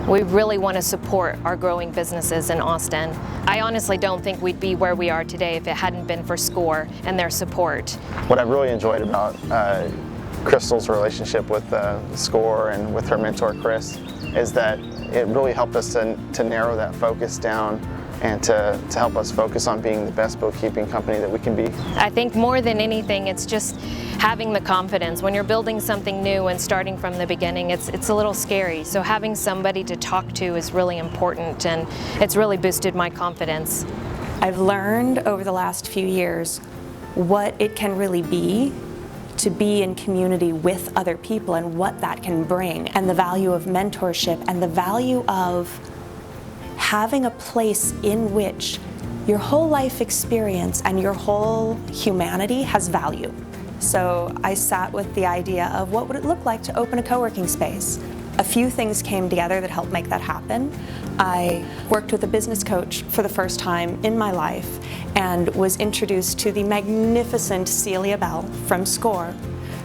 We really want to support our growing businesses in Austin. I honestly don't think we'd be where we are today if it hadn't been for SCORE and their support. What I really enjoyed about Crystal's relationship with SCORE and with her mentor Chris is that it really helped us to narrow that focus down and to help us focus on being the best bookkeeping company that we can be. I think more than anything, it's just having the confidence. When you're building something new and starting from the beginning, it's a little scary. So having somebody to talk to is really important, and it's really boosted my confidence. I've learned over the last few years what it can really be to be in community with other people and what that can bring, and the value of mentorship and the value of having a place in which your whole life experience and your whole humanity has value. So I sat with the idea of what would it look like to open a co-working space. A few things came together that helped make that happen. I worked with a business coach for the first time in my life and was introduced to the magnificent Celia Bell from SCORE,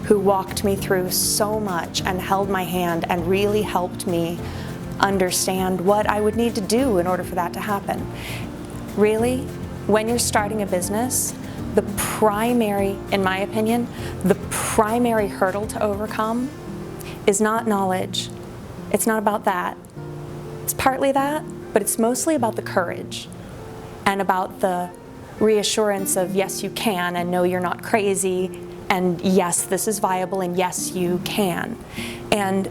who walked me through so much and held my hand and really helped me understand what I would need to do in order for that to happen. Really, when you're starting a business, the primary, in my opinion, the primary hurdle to overcome is not knowledge. It's not about that. It's partly that, but it's mostly about the courage and about the reassurance of yes, you can, and no, you're not crazy, and yes, this is viable, and yes, you can. And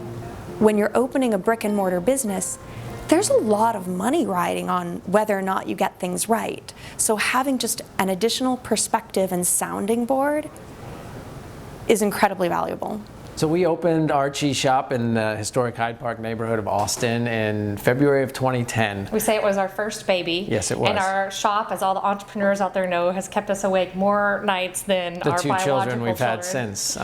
when you're opening a brick and mortar business, there's a lot of money riding on whether or not you get things right. So having just an additional perspective and sounding board is incredibly valuable. So we opened our cheese shop in the historic Hyde Park neighborhood of Austin in February of 2010. We say it was our first baby. Yes, it was. And our shop, as all the entrepreneurs out there know, has kept us awake more nights than the our two biological children we've had since.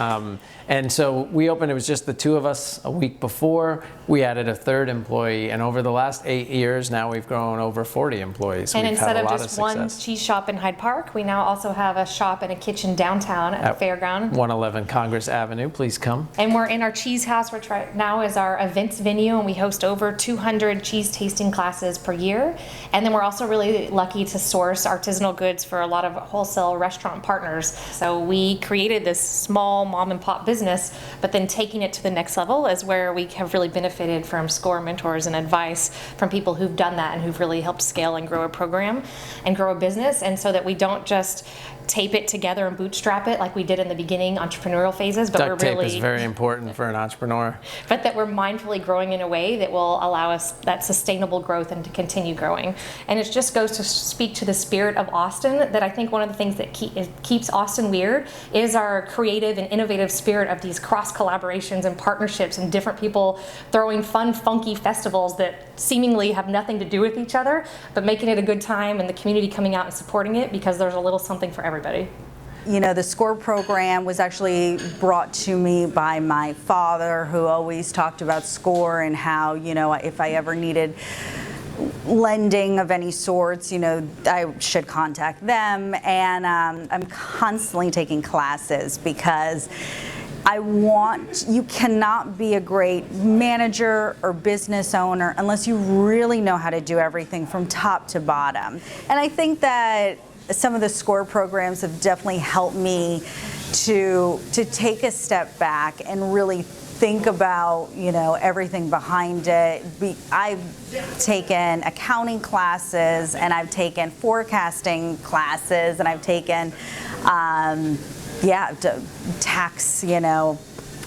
And so we opened, it was just the two of us a week before. We added a third employee, and over the last 8 years now we've grown over 40 employees. And we've instead had a of lot just of one success. cheese shop in Hyde Park, we now also have a shop and a kitchen downtown at the Fairground. 111 Congress Avenue, please come. And we're in our cheese house, which right now is our events venue, and we host over 200 cheese tasting classes per year. And then we're also really lucky to source artisanal goods for a lot of wholesale restaurant partners. So we created this small mom and pop business, but then taking it to the next level is where we have really benefited from SCORE mentors and advice from people who've done that and who've really helped scale and grow a program and grow a business. And so that we don't just tape it together and bootstrap it like we did in the beginning entrepreneurial phases, but Duct we're tape really is very important for an entrepreneur. but that we're mindfully growing in a way that will allow us that sustainable growth and to continue growing. And it just goes to speak to the spirit of Austin, that I think one of the things that keeps Austin weird is our creative and innovative spirit of these cross collaborations and partnerships and different people throwing fun, funky festivals that seemingly have nothing to do with each other, but making it a good time and the community coming out and supporting it because there's a little something for everybody. You know, the SCORE program was actually brought to me by my father, who always talked about SCORE and how, you know, if I ever needed lending of any sorts, you know, I should contact them. And I'm constantly taking classes because you cannot be a great manager or business owner unless you really know how to do everything from top to bottom. And I think that some of the SCORE programs have definitely helped me to take a step back and really think about, you know, everything behind it. I've taken accounting classes, and I've taken forecasting classes, and I've taken tax, you know,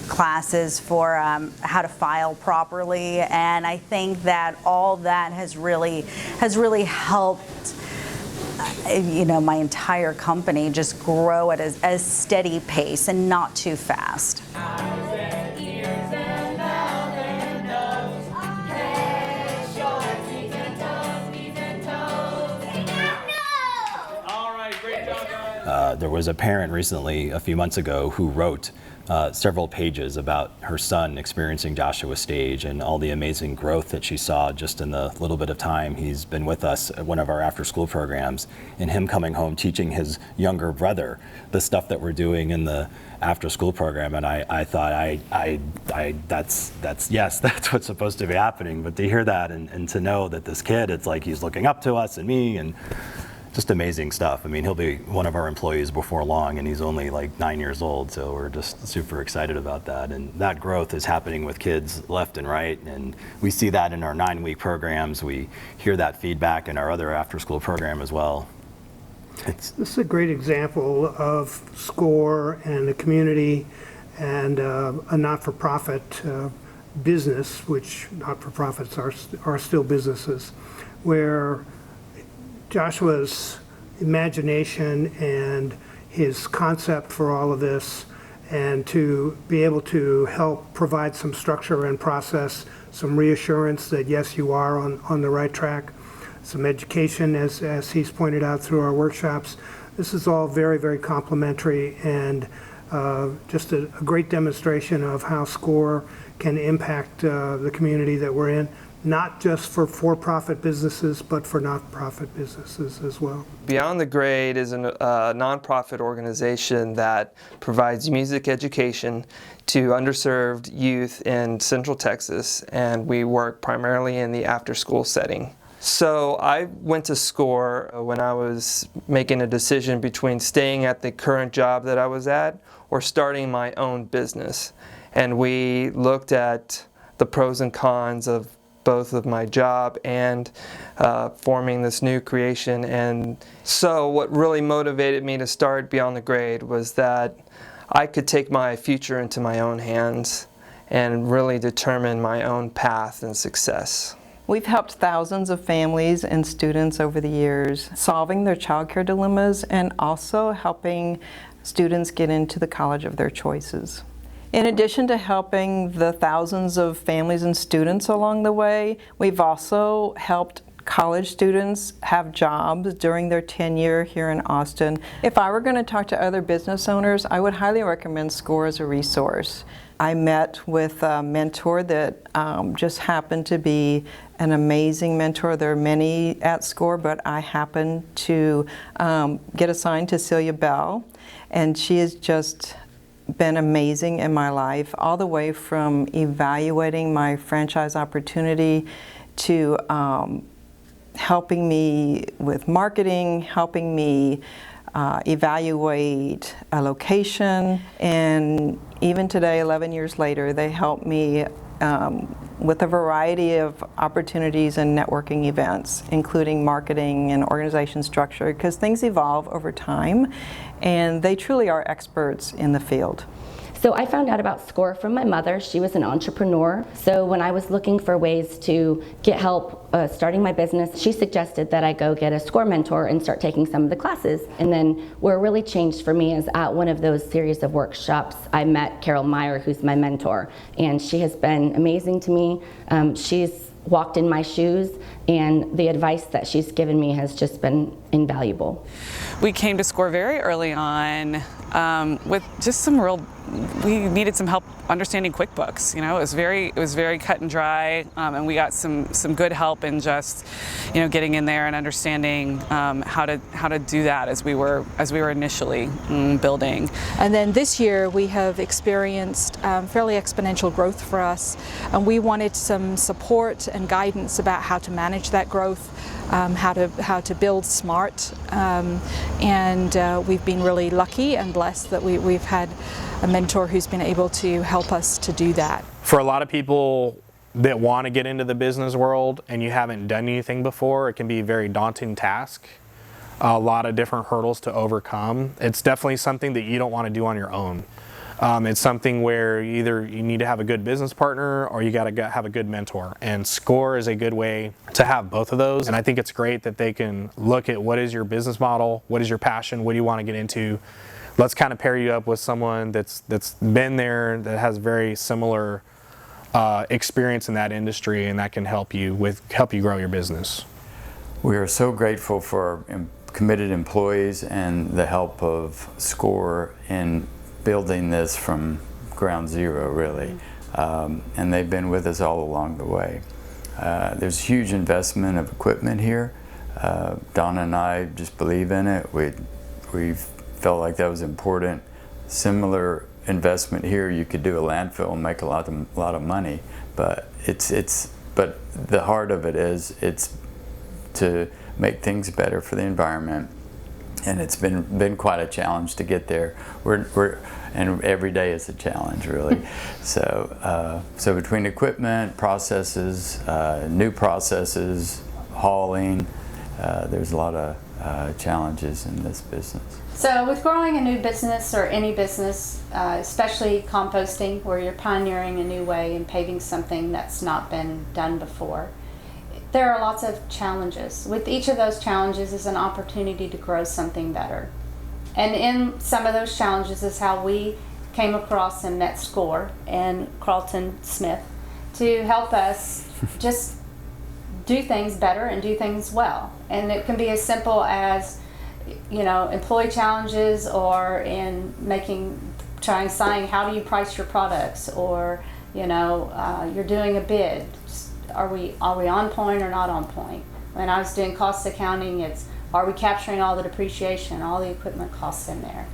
classes for how to file properly. And I think that all that has really helped, you know, my entire company just grow at a steady pace and not too fast. All right. There was a parent recently, a few months ago, who wrote several pages about her son experiencing Joshua Stage and all the amazing growth that she saw just in the little bit of time he's been with us at one of our after-school programs, and him coming home teaching his younger brother the stuff that we're doing in the after-school program. And I thought, yes, that's what's supposed to be happening. But to hear that and to know that this kid, it's like he's looking up to us and me, and just amazing stuff. I mean, he'll be one of our employees before long, and he's only like 9 years old, so we're just super excited about that. And that growth is happening with kids left and right, and we see that in our 9-week programs. We hear that feedback in our other after-school program as well. This is a great example of SCORE and the community and a not-for-profit business, which not-for-profits are still businesses, where Joshua's imagination and his concept for all of this, and to be able to help provide some structure and process, some reassurance that yes, you are on the right track, some education as he's pointed out through our workshops. This is all very, very complimentary, and just a great demonstration of how SCORE can impact the community that we're in. Not just for-profit businesses, but for not-profit businesses as well. Beyond the Grade is a nonprofit organization that provides music education to underserved youth in Central Texas, and we work primarily in the after-school setting. So I went to SCORE when I was making a decision between staying at the current job that I was at or starting my own business. And we looked at the pros and cons of both of my job and forming this new creation. And so what really motivated me to start Beyond the Grade was that I could take my future into my own hands and really determine my own path and success. We've helped thousands of families and students over the years solving their childcare dilemmas and also helping students get into the college of their choices. In addition to helping the thousands of families and students along the way, we've also helped college students have jobs during their tenure here in Austin. If I were going to talk to other business owners, I would highly recommend SCORE as a resource. I met with a mentor that just happened to be an amazing mentor. There are many at SCORE, but I happened to get assigned to Celia Bell, and she is just been amazing in my life, all the way from evaluating my franchise opportunity to helping me with marketing, helping me evaluate a location, and even today, 11 years later, they help me with a variety of opportunities and networking events, including marketing and organization structure, because things evolve over time, and they truly are experts in the field. So I found out about SCORE from my mother. She was an entrepreneur. So when I was looking for ways to get help starting my business, she suggested that I go get a SCORE mentor and start taking some of the classes. And then where it really changed for me is at one of those series of workshops, I met Carol Meyer, who's my mentor. And she has been amazing to me. She's walked in my shoes, and the advice that she's given me has just been invaluable. We came to SCORE very early on with just some we needed some help understanding QuickBooks. You know, it was very cut and dry, and we got some good help in just, you know, getting in there and understanding how to do that as we were initially building. And then this year we have experienced fairly exponential growth for us, and we wanted some support and guidance about how to manage that growth, how to build smart, and we've been really lucky and blessed that we've had a mentor who's been able to help us to do that. For a lot of people that want to get into the business world and you haven't done anything before, it can be a very daunting task. A lot of different hurdles to overcome. It's definitely something that you don't want to do on your own. It's something where either you need to have a good business partner or you got to have a good mentor. And SCORE is a good way to have both of those. And I think it's great that they can look at what is your business model, what is your passion, what do you want to get into. Let's kind of pair you up with someone that's been there, that has very similar experience in that industry, and that can help you grow your business. We are so grateful for committed employees and the help of SCORE in building this from ground zero, really. And they've been with us all along the way. There's huge investment of equipment here. Donna and I just believe in it. We felt like that was important. Similar investment here, you could do a landfill and make a lot of money, but but the heart of it is it's to make things better for the environment, and it's been quite a challenge to get there. And every day is a challenge, really. So between equipment, processes, new processes, hauling, there's a lot of challenges in this business. So with growing a new business or any business, especially composting, where you're pioneering a new way and paving something that's not been done before, there are lots of challenges. With each of those challenges is an opportunity to grow something better. And in some of those challenges is how we came across and met SCORE and Carlton Smith to help us just do things better and do things well. And it can be as simple as, employee challenges, or in saying how do you price your products, or you're doing a bid. Are we on point or not on point? When I was doing cost accounting, it's are we capturing all the depreciation, all the equipment costs in there?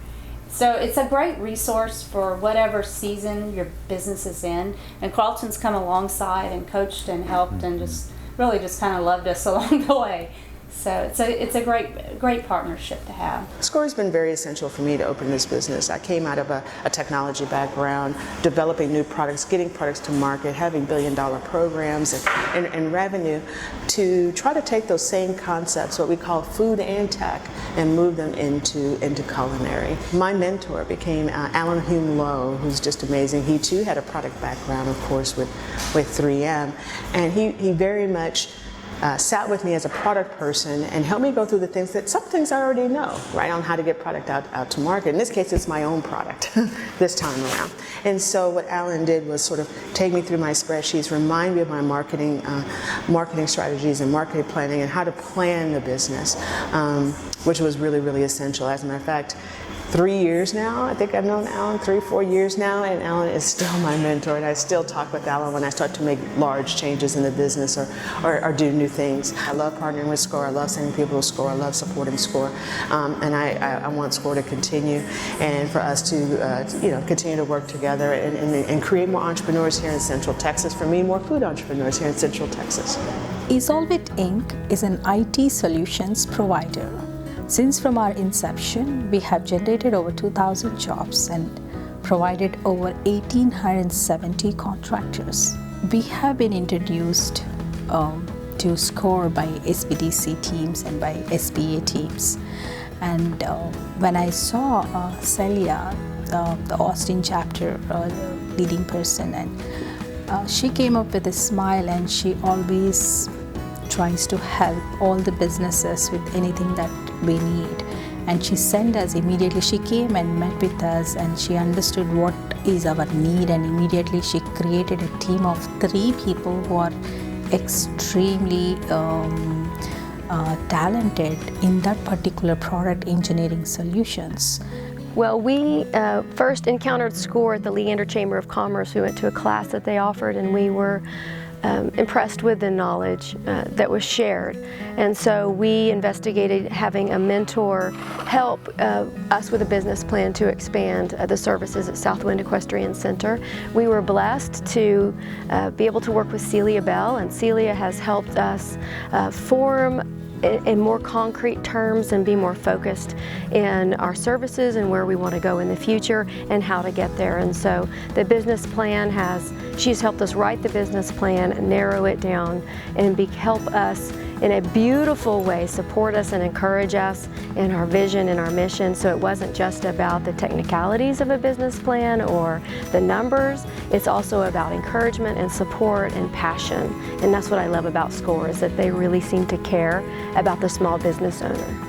So it's a great resource for whatever season your business is in. And Carlton's come alongside and coached and helped and just really just kind of loved us along the way. So it's a great partnership to have. SCORE has been very essential for me to open this business. I came out of a technology background, developing new products, getting products to market, having billion-dollar programs and revenue, to try to take those same concepts, what we call food and tech, and move them into culinary. My mentor became Alan Hume Lowe, who's just amazing. He too had a product background, of course, with 3M, and he very much sat with me as a product person and helped me go through the things that some things I already know, right, on how to get product out to market. In this case, it's my own product this time around. And so what Alan did was sort of take me through my spreadsheets, remind me of my marketing strategies and marketing planning and how to plan the business, which was really, really essential. As a matter of fact, 3 years now, I think I've known Alan 3-4 years now, and Alan is still my mentor, and I still talk with Alan when I start to make large changes in the business or do new things. I love partnering with SCORE, I love sending people to SCORE, I love supporting SCORE, and I want SCORE to continue, and for us to continue to work together and create more entrepreneurs here in Central Texas. For me, more food entrepreneurs here in Central Texas. Esolvit Inc. is an IT solutions provider. Since from our inception, we have generated over 2,000 jobs and provided over 1,870 contractors. We have been introduced to SCORE by SBDC teams and by SBA teams. And when I saw Celia, the Austin chapter leading person, and she came up with a smile, and she always tries to help all the businesses with anything that we need. And she sent us immediately, she came and met with us, and she understood what is our need, and immediately she created a team of 3 people who are extremely talented in that particular product engineering solutions. Well, we first encountered SCORE at the Leander Chamber of Commerce. We went to a class that they offered, and we were impressed with the knowledge that was shared. And so we investigated having a mentor help us with a business plan to expand the services at Southwind Equestrian Center. We were blessed to be able to work with Celia Bell, and Celia has helped us form in more concrete terms and be more focused in our services and where we want to go in the future and how to get there. And so the business plan she's helped us write the business plan, narrow it down, and help us in a beautiful way, support us and encourage us in our vision and our mission. So it wasn't just about the technicalities of a business plan or the numbers, it's also about encouragement and support and passion. And that's what I love about SCORE, is that they really seem to care about the small business owner.